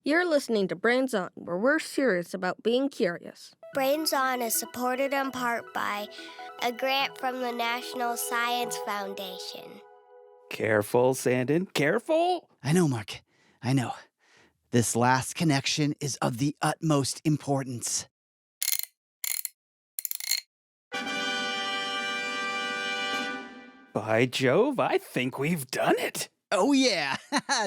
You're listening to Brains On, where we're serious about being curious. Brains On is supported in part by a grant from the National Science Foundation. Careful, Sandon, careful! I know, Mark. I know. This last connection is of the utmost importance. By Jove, I think we've done it. Oh, yeah.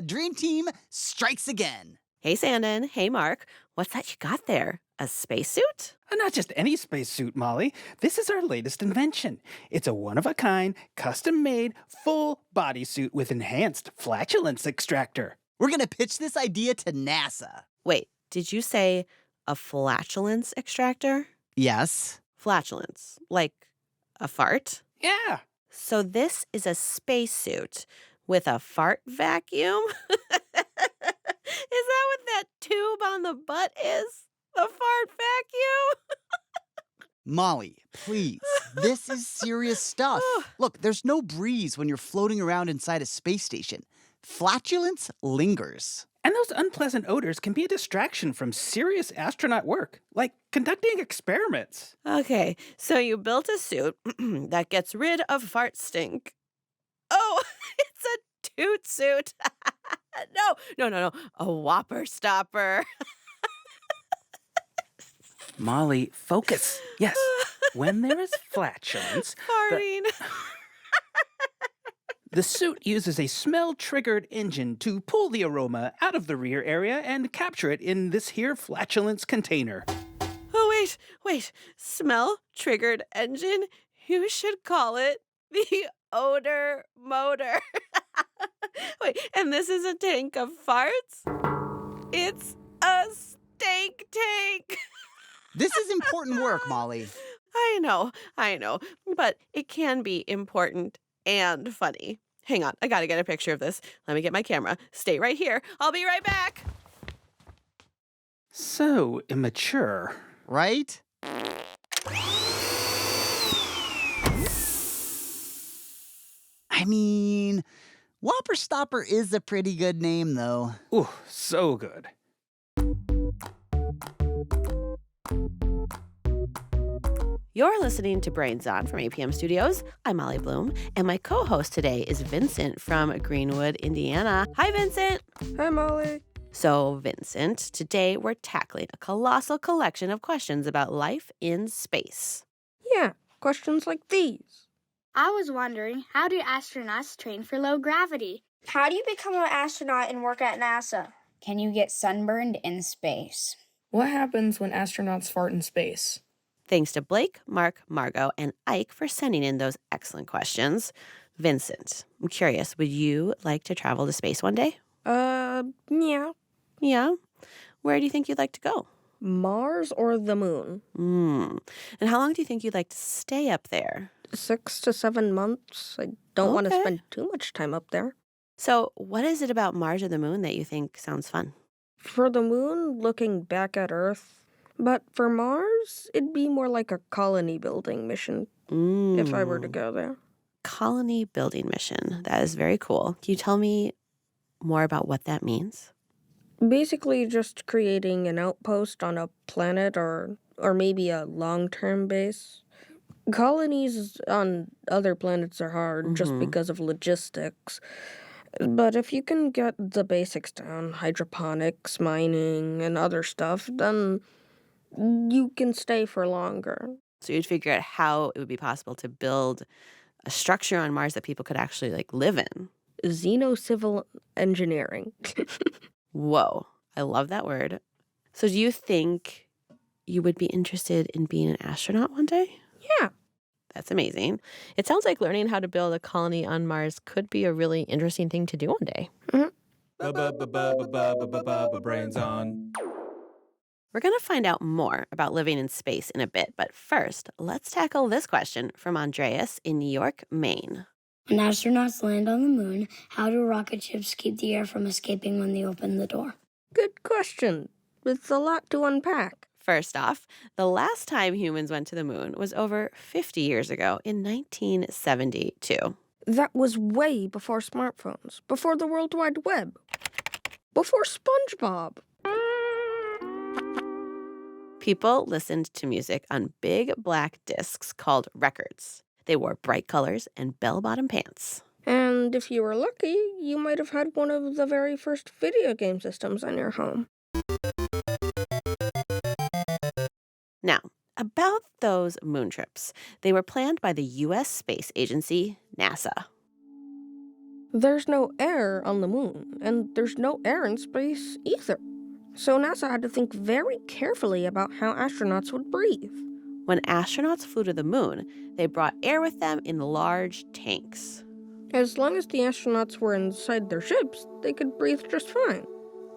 Dream Team strikes again. Hey, Sandon. Hey, Mark. What's that you got there? A spacesuit? Not just any spacesuit, Molly. This is our latest invention. It's a one-of-a-kind, custom-made, full bodysuit with enhanced flatulence extractor. We're going to pitch this idea to NASA. Wait, did you say a flatulence extractor? Yes. Flatulence, like a fart? Yeah. So this is a spacesuit with a fart vacuum? Is that what that tube on the butt is? The fart vacuum? Molly, please. This is serious stuff. Look, there's no breeze when you're floating around inside a space station. Flatulence lingers. And those unpleasant odors can be a distraction from serious astronaut work, like conducting experiments. Okay, so you built a suit that gets rid of fart stink. Oh, it's a toot suit. No. A whopper stopper. Molly, focus. Yes, when there is flatulence, Farting. the suit uses a smell-triggered engine to pull the aroma out of the rear area and capture it in this here flatulence container. Oh, wait. Smell-triggered engine? You should call it the odor motor. Wait, and this is a tank of farts? It's a stank tank. This is important work, Molly. I know, but it can be important and funny. Hang on, I gotta get a picture of this. Let me get my camera. Stay right here. I'll be right back. So immature. Right? I mean, Whopper Stopper is a pretty good name, though. Ooh, so good. You're listening to Brains On from APM Studios. I'm Molly Bloom, and my co-host today is Vincent from Greenwood, Indiana. Hi, Vincent. Hi, Molly. So, Vincent, today we're tackling a colossal collection of questions about life in space. Yeah, questions like these. I was wondering, how do astronauts train for low gravity? How do you become an astronaut and work at NASA? Can you get sunburned in space? What happens when astronauts fart in space? Thanks to Blake, Mark, Margot, and Ike for sending in those excellent questions. Vincent, I'm curious, would you like to travel to space one day? Yeah. Yeah? Where do you think you'd like to go? Mars or the moon? And how long do you think you'd like to stay up there? 6 to 7 months. I don't want to Okay. spend too much time up there. So what is it about Mars or the moon that you think sounds fun? For the moon, looking back at Earth. But for Mars, it'd be more like a colony building mission if I were to go there. Colony building mission. That is very cool. Can you tell me more about what that means? Basically just creating an outpost on a planet or maybe a long-term base. Colonies on other planets are hard just because of logistics. But if you can get the basics down, hydroponics, mining, and other stuff, then you can stay for longer. So you'd figure out how it would be possible to build a structure on Mars that people could actually live in. Xenocivil engineering. Whoa, I love that word. So do you think you would be interested in being an astronaut one day? Yeah. That's amazing. It sounds like learning how to build a colony on Mars could be a really interesting thing to do one day. Brains on. We're going to find out more about living in space in a bit, but first, let's tackle this question from Andreas in New York, Maine. When astronauts land on the moon, how do rocket ships keep the air from escaping when they open the door? Good question. It's a lot to unpack. First off, the last time humans went to the moon was over 50 years ago in 1972. That was way before smartphones, before the World Wide Web, before SpongeBob. People listened to music on big black discs called records. They wore bright colors and bell-bottom pants. And if you were lucky, you might have had one of the very first video game systems in your home. Now, about those moon trips. They were planned by the U.S. Space Agency, NASA. There's no air on the moon, and there's no air in space either. So NASA had to think very carefully about how astronauts would breathe. When astronauts flew to the moon, they brought air with them in large tanks. As long as the astronauts were inside their ships, they could breathe just fine.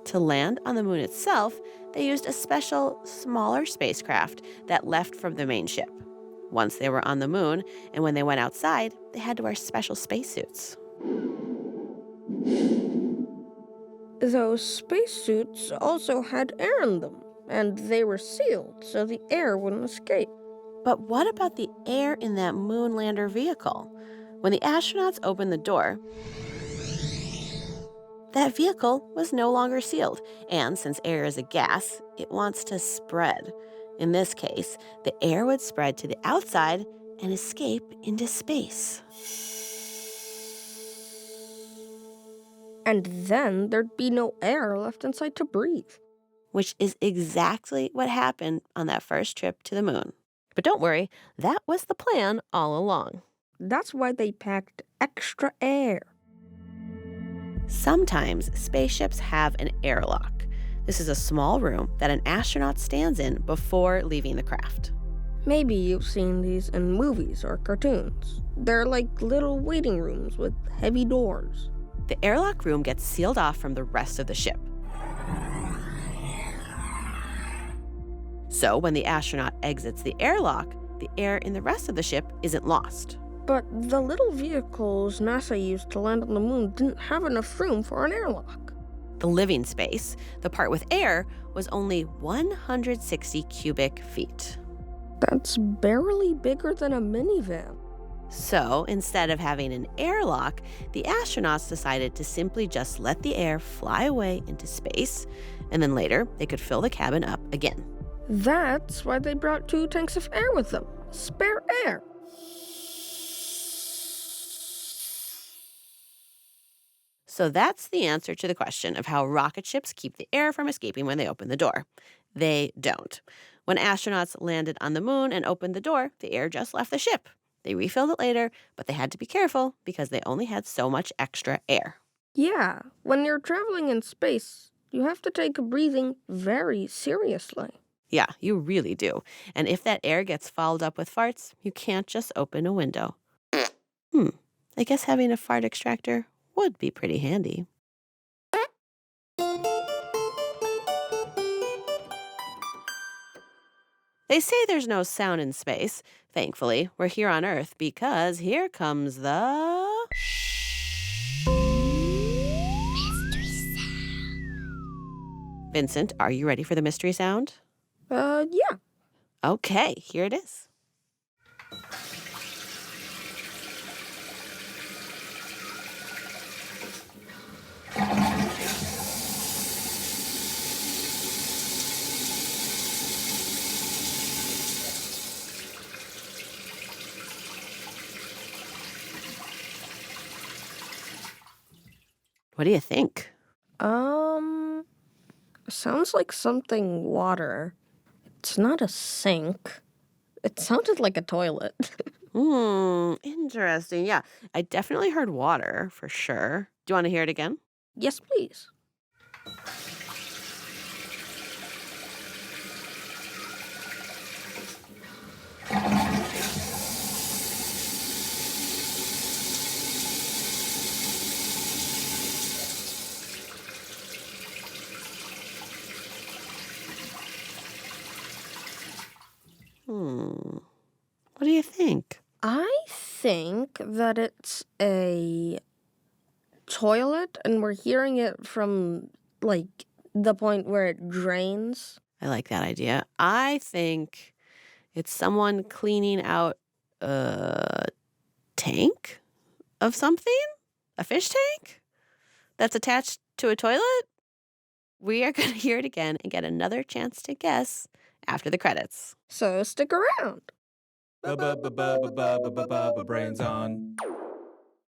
To land on the moon itself, they used a special, smaller spacecraft that left from the main ship. Once they were on the moon, and when they went outside, they had to wear special spacesuits. Those spacesuits also had air in them, and they were sealed so the air wouldn't escape. But what about the air in that moon lander vehicle? When the astronauts opened the door, that vehicle was no longer sealed. And since air is a gas, it wants to spread. In this case, the air would spread to the outside and escape into space. And then there'd be no air left inside to breathe. Which is exactly what happened on that first trip to the moon. But don't worry, that was the plan all along. That's why they packed extra air. Sometimes spaceships have an airlock. This is a small room that an astronaut stands in before leaving the craft. Maybe you've seen these in movies or cartoons. They're like little waiting rooms with heavy doors. The airlock room gets sealed off from the rest of the ship. So when the astronaut exits the airlock, the air in the rest of the ship isn't lost. But the little vehicles NASA used to land on the moon didn't have enough room for an airlock. The living space, the part with air, was only 160 cubic feet. That's barely bigger than a minivan. So instead of having an airlock, the astronauts decided to simply just let the air fly away into space, and then later they could fill the cabin up again. That's why they brought 2 tanks of air with them. Spare air. So that's the answer to the question of how rocket ships keep the air from escaping when they open the door. They don't. When astronauts landed on the moon and opened the door, the air just left the ship. They refilled it later, but they had to be careful because they only had so much extra air. Yeah, when you're traveling in space, you have to take breathing very seriously. Yeah, you really do. And if that air gets fouled up with farts, you can't just open a window. I guess having a fart extractor would be pretty handy. They say there's no sound in space. Thankfully, we're here on Earth because here comes the... Mystery sound. Vincent, are you ready for the mystery sound? Yeah. Okay, here it is. What do you think? Sounds like something water. It's not a sink. It sounded like a toilet. Interesting. Yeah, I definitely heard water for sure. Do you want to hear it again? Yes, please. What do you think? I think that it's a toilet, and we're hearing it from, like, the point where it drains. I like that idea. I think it's someone cleaning out a tank of something? A fish tank? That's attached to a toilet? We are going to hear it again and get another chance to guess after the credits. So stick around. Brains on.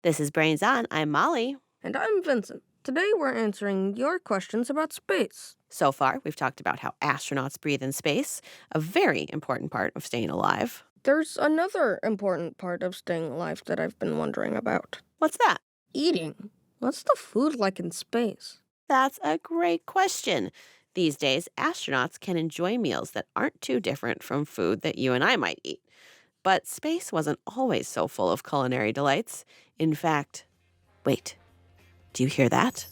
This is Brains On. I'm Molly. And I'm Vincent. Today we're answering your questions about space. So far, we've talked about how astronauts breathe in space, a very important part of staying alive. There's another important part of staying alive that I've been wondering about. What's that? Eating. What's the food like in space? That's a great question. These days, astronauts can enjoy meals that aren't too different from food that you and I might eat. But space wasn't always so full of culinary delights. In fact, wait, do you hear that?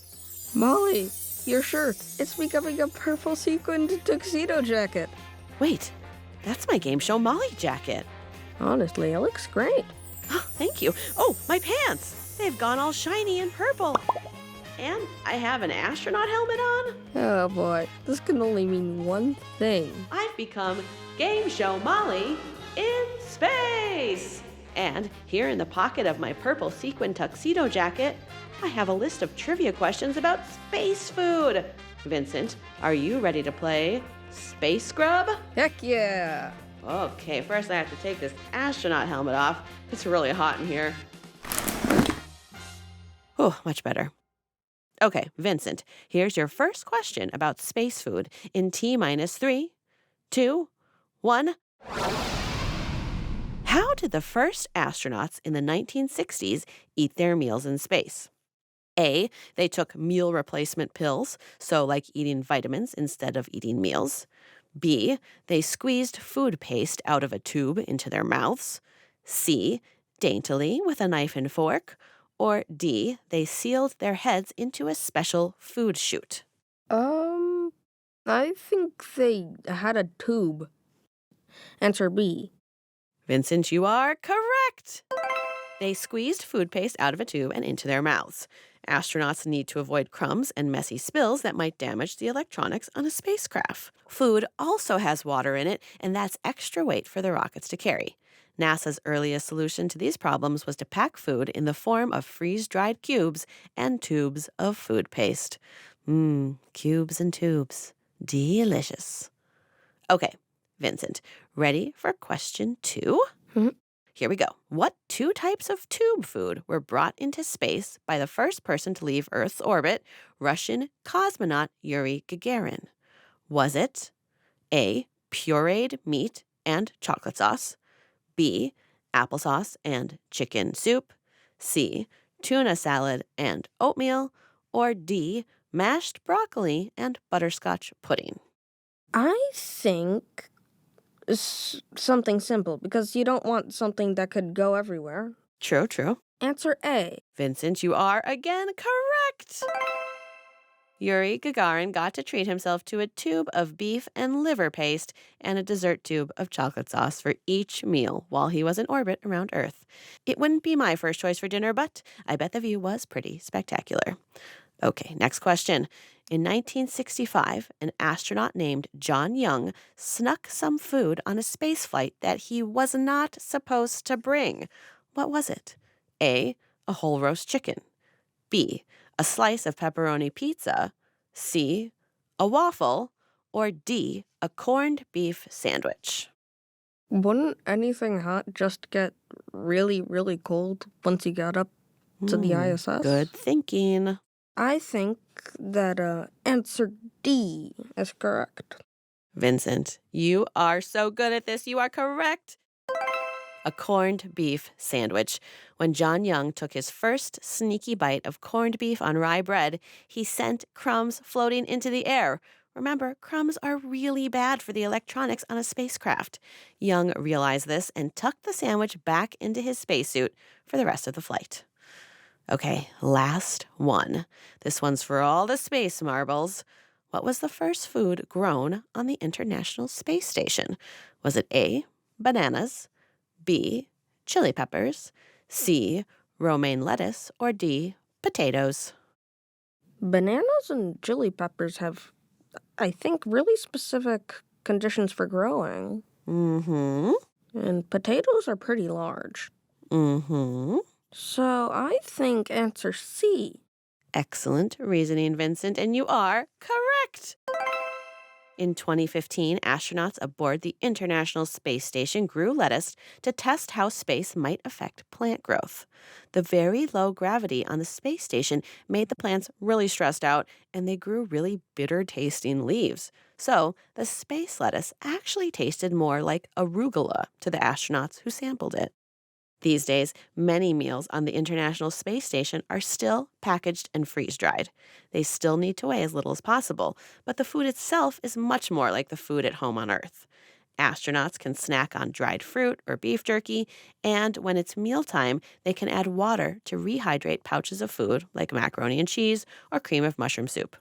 Molly, your shirt. It's becoming a purple sequined tuxedo jacket. Wait, that's my game show Molly jacket. Honestly, it looks great. Oh, thank you. Oh, my pants. They've gone all shiny and purple. And I have an astronaut helmet on. Oh boy, this can only mean one thing. I've become Game Show Molly in space. And here in the pocket of my purple sequin tuxedo jacket, I have a list of trivia questions about space food. Vincent, are you ready to play Space Scrub? Heck yeah! Okay, first I have to take this astronaut helmet off. It's really hot in here. Oh, much better. Okay, Vincent, here's your first question about space food in T-3, 2, 1. How did the first astronauts in the 1960s eat their meals in space? A, they took meal replacement pills, so like eating vitamins instead of eating meals. B, they squeezed food paste out of a tube into their mouths. C, daintily with a knife and fork. Or D, they sealed their heads into a special food chute. I think they had a tube. Answer B. Vincent, you are correct. They squeezed food paste out of a tube and into their mouths. Astronauts need to avoid crumbs and messy spills that might damage the electronics on a spacecraft. Food also has water in it, and that's extra weight for the rockets to carry. NASA's earliest solution to these problems was to pack food in the form of freeze-dried cubes and tubes of food paste. Cubes and tubes. Delicious. Okay, Vincent, ready for question 2? Here we go. What 2 types of tube food were brought into space by the first person to leave Earth's orbit, Russian cosmonaut Yuri Gagarin? Was it A, pureed meat and chocolate sauce, B, applesauce and chicken soup, C, tuna salad and oatmeal, or D, mashed broccoli and butterscotch pudding? I think something simple, because you don't want something that could go everywhere. True, true. Answer A. Vincent, you are again correct. Yuri Gagarin got to treat himself to a tube of beef and liver paste and a dessert tube of chocolate sauce for each meal while he was in orbit around Earth. It wouldn't be my first choice for dinner, but I bet the view was pretty spectacular. Okay, next question. In 1965, an astronaut named John Young snuck some food on a spaceflight that he was not supposed to bring. What was it? A, a whole roast chicken. B, a slice of pepperoni pizza. C, a waffle. Or D, a corned beef sandwich. Wouldn't anything hot just get really, really cold once you got up to the ISS? Good thinking. I think that answer D is correct. Vincent, you are so good at this. You are correct. A corned beef sandwich. When John Young took his first sneaky bite of corned beef on rye bread, he sent crumbs floating into the air. Remember, crumbs are really bad for the electronics on a spacecraft. Young realized this and tucked the sandwich back into his spacesuit for the rest of the flight. Okay, last one. This one's for all the space marbles. What was the first food grown on the International Space Station? Was it A, bananas, B, chili peppers, C, romaine lettuce, or D, potatoes? Bananas and chili peppers have, I think, really specific conditions for growing. And potatoes are pretty large. So I think answer C. Excellent reasoning, Vincent, and you are correct. Correct! In 2015, astronauts aboard the International Space Station grew lettuce to test how space might affect plant growth. The very low gravity on the space station made the plants really stressed out, and they grew really bitter-tasting leaves. So, the space lettuce actually tasted more like arugula to the astronauts who sampled it. These days, many meals on the International Space Station are still packaged and freeze-dried. They still need to weigh as little as possible, but the food itself is much more like the food at home on Earth. Astronauts can snack on dried fruit or beef jerky, and when it's mealtime, they can add water to rehydrate pouches of food like macaroni and cheese or cream of mushroom soup.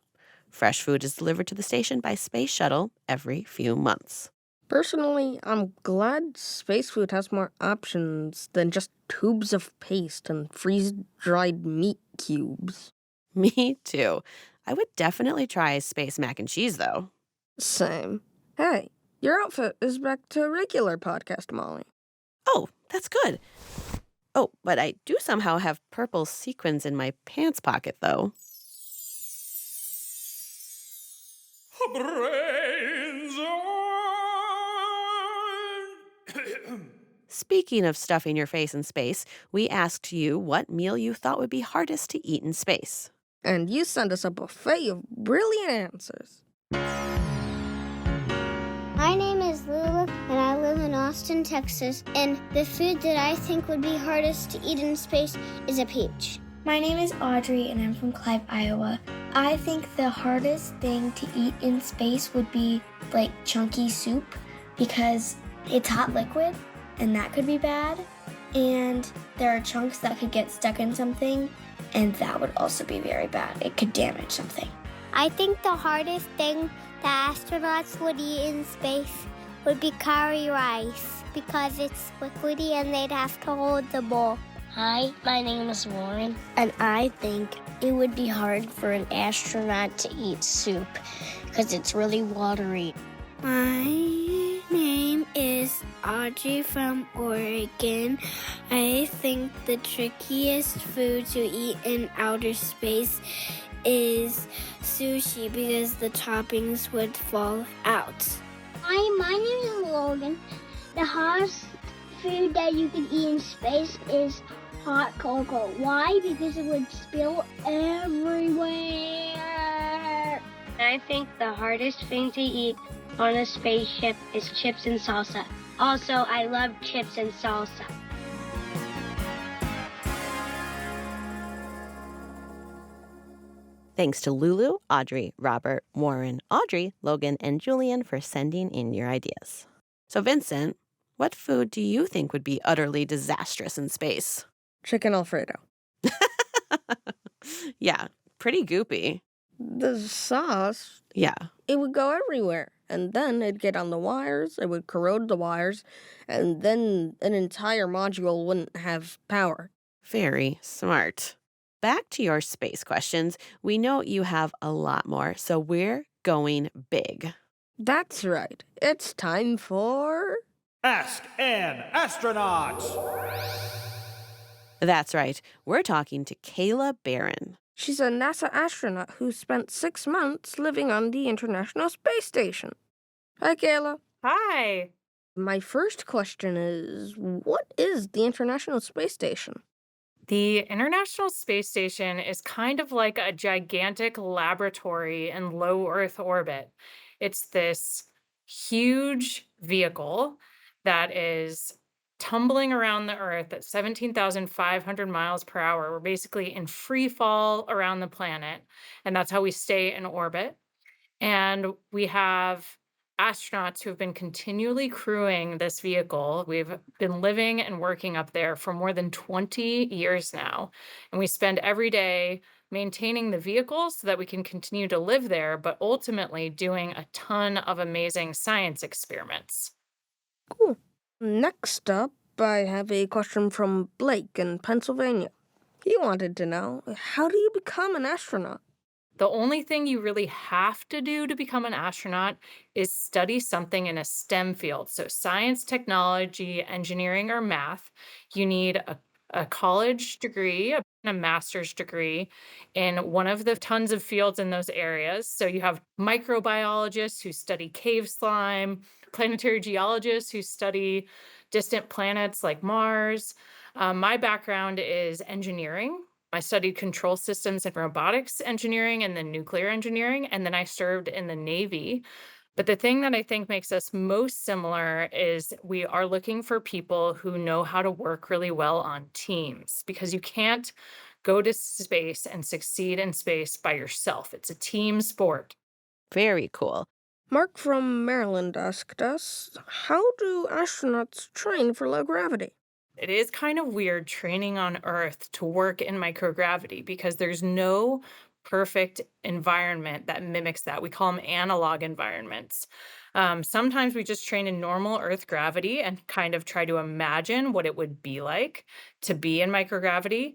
Fresh food is delivered to the station by space shuttle every few months. Personally, I'm glad space food has more options than just tubes of paste and freeze-dried meat cubes. Me too. I would definitely try space mac and cheese, though. Same. Hey, your outfit is back to regular podcast, Molly. Oh, that's good. Oh, but I do somehow have purple sequins in my pants pocket, though. Brains Speaking of stuffing your face in space, we asked you what meal you thought would be hardest to eat in space. And you sent us a buffet of brilliant answers. My name is Lulu, and I live in Austin, Texas. And the food that I think would be hardest to eat in space is a peach. My name is Audrey, and I'm from Clive, Iowa. I think the hardest thing to eat in space would be like chunky soup because it's hot liquid, and that could be bad. And there are chunks that could get stuck in something, and that would also be very bad. It could damage something. I think the hardest thing the astronauts would eat in space would be curry rice because it's liquidy and they'd have to hold the bowl. Hi, my name is Warren. And I think it would be hard for an astronaut to eat soup because it's really watery. My name is Audrey from Oregon. I think the trickiest food to eat in outer space is sushi because the toppings would fall out. Hi, my name is Logan. The hardest food that you can eat in space is hot cocoa. Why? Because it would spill everywhere. I think the hardest thing to eat on a spaceship is chips and salsa. Also, I love chips and salsa. Thanks to Lulu, Audrey, Robert, Warren, Audrey, Logan, and Julian for sending in your ideas. So, Vincent, what food do you think would be utterly disastrous in space? Chicken Alfredo. Yeah, pretty goopy. The sauce, Yeah. it would go everywhere. And then it'd get on the wires, it would corrode the wires, and then an entire module wouldn't have power. Very smart. Back to your space questions. We know you have a lot more, so we're going big. That's right. It's time for... Ask an Astronaut! That's right. We're talking to Kayla Barron. She's a NASA astronaut who spent 6 months living on the International Space Station. Hi, Kayla. Hi. My first question is, what is the International Space Station? The International Space Station is kind of like a gigantic laboratory in low Earth orbit. It's this huge vehicle that is tumbling around the Earth at 17,500 miles per hour. We're basically in free fall around the planet, and that's how we stay in orbit. And we have astronauts who have been continually crewing this vehicle. We've been living and working up there for more than 20 years now. And we spend every day maintaining the vehicle so that we can continue to live there, but ultimately doing a ton of amazing science experiments. Cool. Next up, I have a question from Blake in Pennsylvania. He wanted to know, how do you become an astronaut? The only thing you really have to do to become an astronaut is study something in a STEM field. So science, technology, engineering, or math. You need a college degree, a master's degree in one of the tons of fields in those areas. So you have microbiologists who study cave slime, planetary geologists who study distant planets like Mars. My background is engineering. I studied control systems and robotics engineering and then nuclear engineering, and then I served in the Navy. But the thing that I think makes us most similar is we are looking for people who know how to work really well on teams because you can't go to space and succeed in space by yourself. It's a team sport. Very cool. Mark from Maryland asked us, how do astronauts train for low gravity? It is kind of weird training on Earth to work in microgravity because there's no perfect environment that mimics that. We call them analog environments. Sometimes we just train in normal Earth gravity and kind of try to imagine what it would be like to be in microgravity.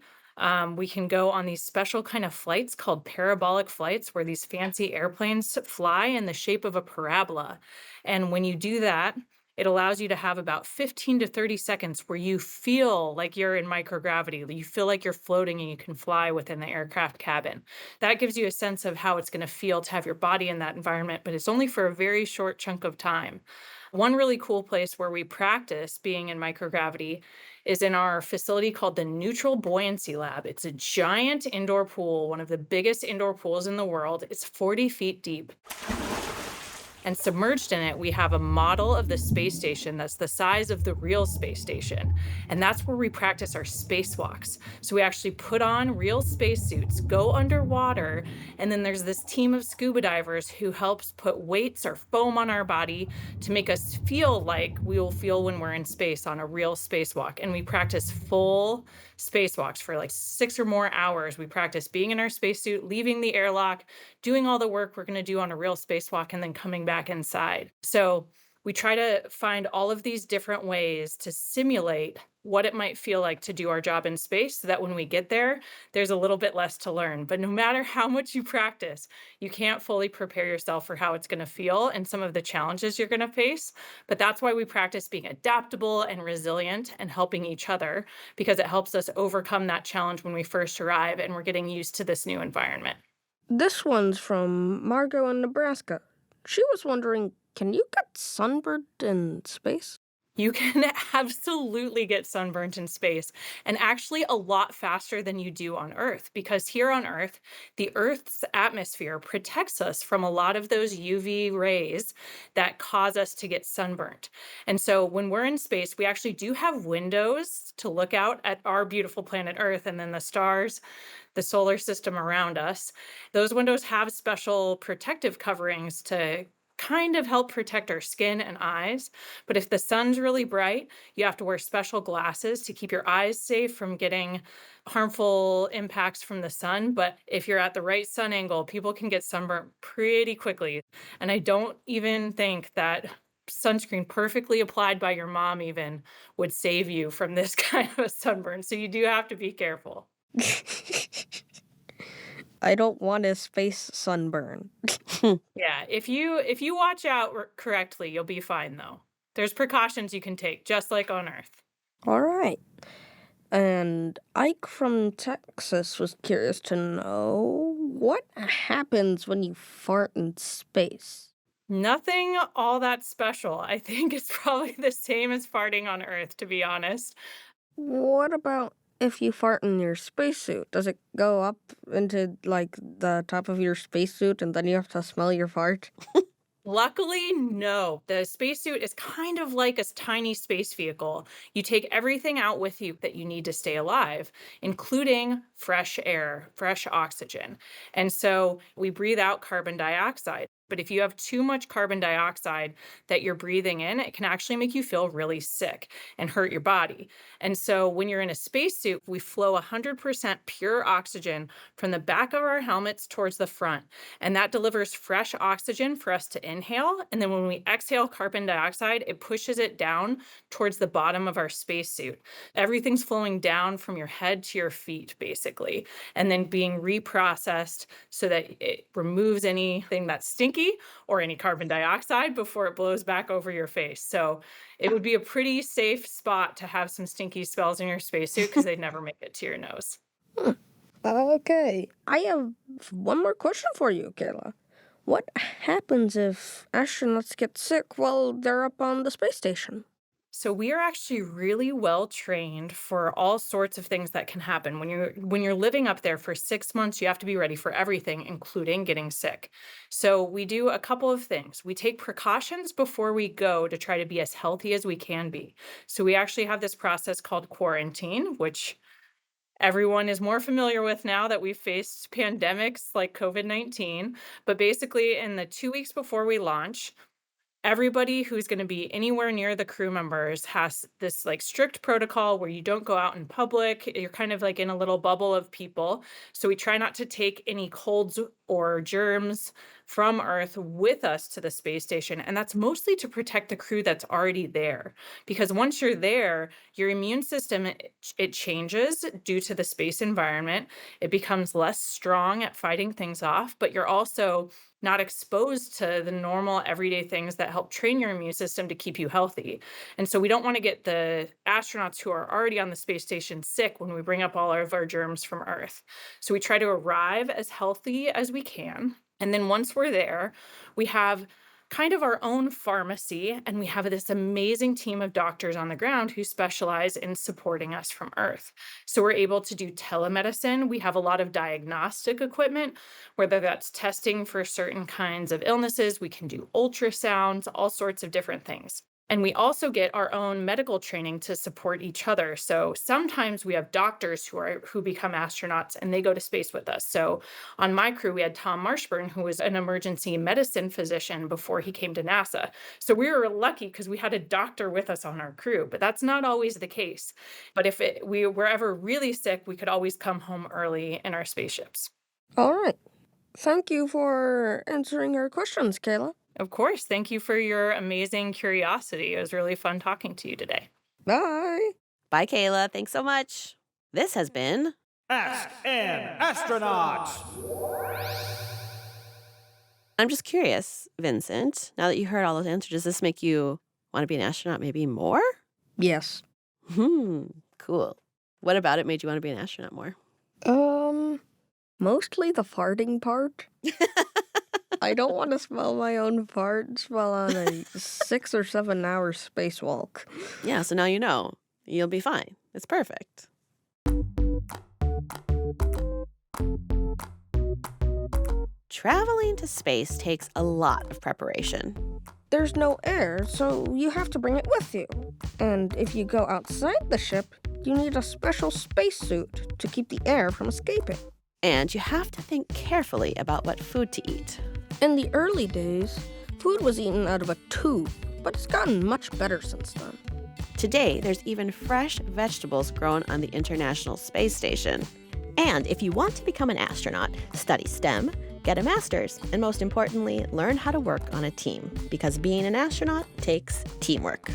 We can go on these special kind of flights called parabolic flights where these fancy airplanes fly in the shape of a parabola. And when you do that, it allows you to have about 15 to 30 seconds where you feel like you're in microgravity. You feel like you're floating and you can fly within the aircraft cabin. That gives you a sense of how it's going to feel to have your body in that environment, but it's only for a very short chunk of time. One really cool place where we practice being in microgravity is in our facility called the Neutral Buoyancy Lab. It's a giant indoor pool, one of the biggest indoor pools in the world. It's 40 feet deep. And submerged in it, we have a model of the space station that's the size of the real space station. And that's where we practice our spacewalks. So we actually put on real spacesuits, go underwater, and then there's this team of scuba divers who helps put weights or foam on our body to make us feel like we will feel when we're in space on a real spacewalk. And we practice full spacewalks for like 6 or more hours. We practice being in our spacesuit, leaving the airlock, doing all the work we're going to do on a real spacewalk, and then coming back inside. So we try to find all of these different ways to simulate what it might feel like to do our job in space so that when we get there, there's a little bit less to learn. But no matter how much you practice, you can't fully prepare yourself for how it's going to feel and some of the challenges you're going to face. But that's why we practice being adaptable and resilient and helping each other, because it helps us overcome that challenge when we first arrive and we're getting used to this new environment. This one's from Margot in Nebraska. She was wondering, can you get sunburned in space? You can absolutely get sunburnt in space, and actually a lot faster than you do on Earth, because here on Earth, the Earth's atmosphere protects us from a lot of those UV rays that cause us to get sunburnt. And so when we're in space, we actually do have windows to look out at our beautiful planet Earth and then the stars, the solar system around us. Those windows have special protective coverings to kind of help protect our skin and eyes. But if the sun's really bright, you have to wear special glasses to keep your eyes safe from getting harmful impacts from the sun. But if you're at the right sun angle, people can get sunburnt pretty quickly. And I don't even think that sunscreen perfectly applied by your mom even would save you from this kind of a sunburn. So you do have to be careful. I don't want a space sunburn. Yeah, if you watch out correctly, you'll be fine though. There's precautions you can take, just like on Earth. All right. And Ike from Texas was curious to know, what happens when you fart in space? Nothing all that special. I think it's probably the same as farting on Earth, to be honest. What about if you fart in your spacesuit? Does it go up into, like, the top of your spacesuit and then you have to smell your fart? Luckily, no. The spacesuit is kind of like a tiny space vehicle. You take everything out with you that you need to stay alive, including fresh air, fresh oxygen. And so we breathe out carbon dioxide. But if you have too much carbon dioxide that you're breathing in, it can actually make you feel really sick and hurt your body. And so when you're in a spacesuit, we flow 100% pure oxygen from the back of our helmets towards the front. And that delivers fresh oxygen for us to inhale. And then when we exhale carbon dioxide, it pushes it down towards the bottom of our spacesuit. Everything's flowing down from your head to your feet, basically, and then being reprocessed so that it removes anything that's stinky stinky or any carbon dioxide before it blows back over your face. So it would be a pretty safe spot to have some stinky smells in your spacesuit because they'd never make it to your nose. Okay, I have one more question for you, Kayla. What happens if astronauts get sick while they're up on the space station? So we are actually really well trained for all sorts of things that can happen. When you're living up there for 6 months, you have to be ready for everything, including getting sick. So we do a couple of things. We take precautions before we go to try to be as healthy as we can be. So we actually have this process called quarantine, which everyone is more familiar with now that we've faced pandemics like COVID-19. But basically, in the 2 weeks before we launch, everybody who's going to be anywhere near the crew members has this like strict protocol where you don't go out in public. You're kind of like in a little bubble of people. So we try not to take any colds or germs from Earth with us to the space station. And that's mostly to protect the crew that's already there. Because once you're there, your immune system, it changes due to the space environment. It becomes less strong at fighting things off, but you're also not exposed to the normal everyday things that help train your immune system to keep you healthy. And so we don't want to get the astronauts who are already on the space station sick when we bring up all of our germs from Earth. So we try to arrive as healthy as we can. And then once we're there, we have kind of our own pharmacy, and we have this amazing team of doctors on the ground who specialize in supporting us from Earth. So we're able to do telemedicine. We have a lot of diagnostic equipment, whether that's testing for certain kinds of illnesses. We can do ultrasounds, all sorts of different things. And we also get our own medical training to support each other. So sometimes we have doctors who become astronauts and they go to space with us. So on my crew, we had Tom Marshburn, who was an emergency medicine physician before he came to NASA. So we were lucky because we had a doctor with us on our crew, but that's not always the case. But if we were ever really sick, we could always come home early in our spaceships. All right. Thank you for answering our questions, Kayla. Of course. Thank you for your amazing curiosity. It was really fun talking to you today. Bye. Bye, Kayla. Thanks so much. This has been Ask an Astronaut. I'm just curious, Vincent, now that you heard all those answers, does this make you want to be an astronaut maybe more? Yes. Cool. What about it made you want to be an astronaut more? Mostly the farting part. I don't want to smell my own farts while on a 6 or 7 hour spacewalk. Yeah, so now you know. You'll be fine. It's perfect. Traveling to space takes a lot of preparation. There's no air, so you have to bring it with you. And if you go outside the ship, you need a special spacesuit to keep the air from escaping. And you have to think carefully about what food to eat. In the early days, food was eaten out of a tube, but it's gotten much better since then. Today, there's even fresh vegetables grown on the International Space Station. And if you want to become an astronaut, study STEM, get a master's, and most importantly, learn how to work on a team, because being an astronaut takes teamwork.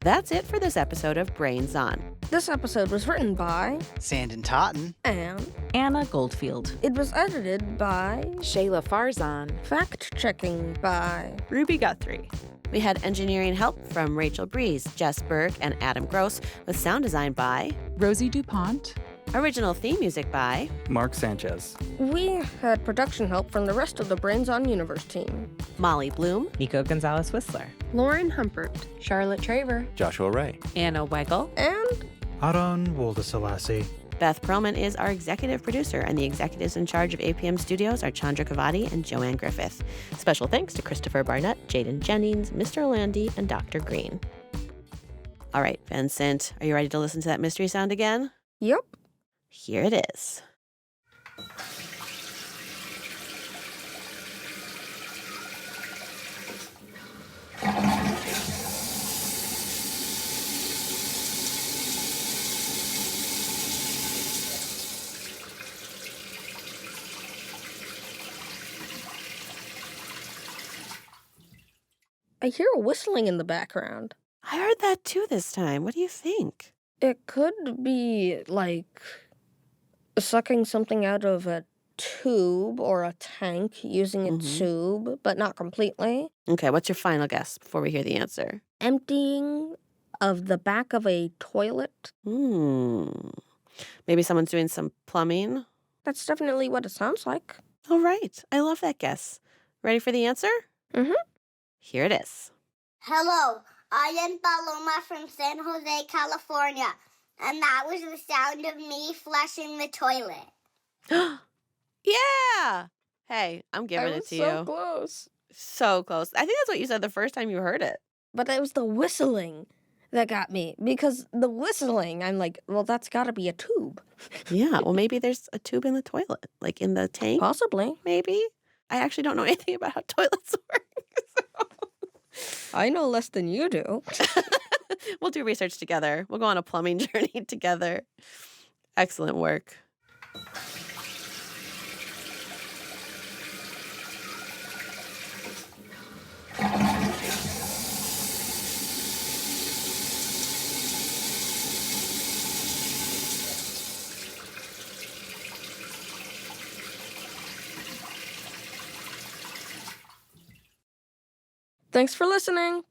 That's it for this episode of Brains On. This episode was written by Sandon Totten and Anna Goldfield. It was edited by Shayla Farzan. Fact-checking by Ruby Guthrie. We had engineering help from Rachel Breeze, Jess Berg, and Adam Gross, with sound design by Rosie DuPont. Original theme music by Mark Sanchez. We had production help from the rest of the Brains on Universe team. Molly Bloom, Nico Gonzalez-Whistler. Lauren Humpert. Charlotte Traver. Joshua Ray. Anna Weigel. And Aaron Woldeselassie. Beth Perlman is our executive producer, and the executives in charge of APM Studios are Chandra Kavadi and Joanne Griffith. Special thanks to Christopher Barnett, Jaden Jennings, Mr. Landy, and Dr. Green. All right, Vincent, are you ready to listen to that mystery sound again? Yep. Here it is. I hear a whistling in the background. I heard that too this time. What do you think? It could be like sucking something out of a tube or a tank using a tube, but not completely. Okay, what's your final guess before we hear the answer? Emptying of the back of a toilet. Maybe someone's doing some plumbing? That's definitely what it sounds like. All right. I love that guess. Ready for the answer? Mm-hmm. Here it is. Hello, I am Paloma from San Jose, California, and that was the sound of me flushing the toilet. Yeah! Hey, I'm giving it to you. Close. So close. I think that's what you said the first time you heard it. But it was the whistling that got me. Because the whistling, I'm like, well, that's got to be a tube. Yeah, well, maybe there's a tube in the toilet, like in the tank. Possibly. Maybe. I actually don't know anything about how toilets work. I know less than you do. We'll do research together. We'll go on a plumbing journey together. Excellent work. Thanks for listening.